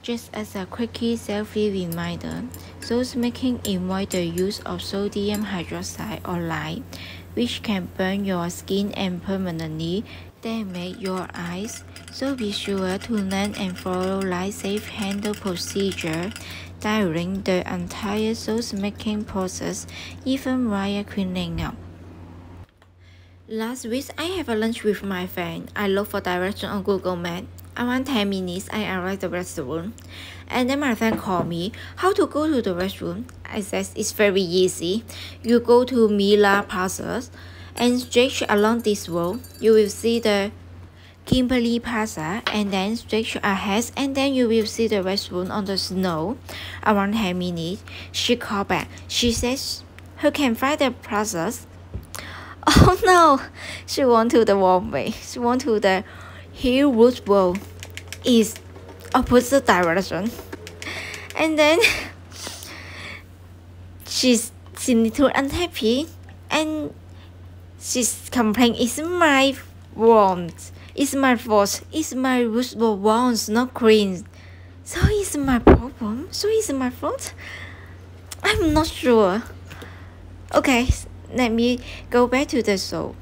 Just as a quickie selfie reminder, sauce making involves the use of sodium hydroxide or lye, which can burn your skin and permanently damage your eyes. So be sure to learn and follow life-safe handle procedure during the entire sauce making process, even while cleaning up. Last week, I have a lunch with my friend. I looked for direction on Google Maps. Around 10 minutes, I arrived at the restaurant. And then my friend called me, how to go to the restaurant? I said, it's very easy. You go to Mila Plaza and straight along this road. You will see the Kimberly Plaza, and then straight ahead, and then you will see the restaurant on the snow. Around 10 minutes, she called back. She says, who can find the plazas? Oh no, she went to the wrong way. She went to the Hill Road Road. Is opposite direction. And then she's little unhappy, and she's complaining, it's my wrong. It's my fault. It's my roots were wrong, not clean. So it's my problem. So it's my fault. I'm not sure. Okay, let me go back to the show.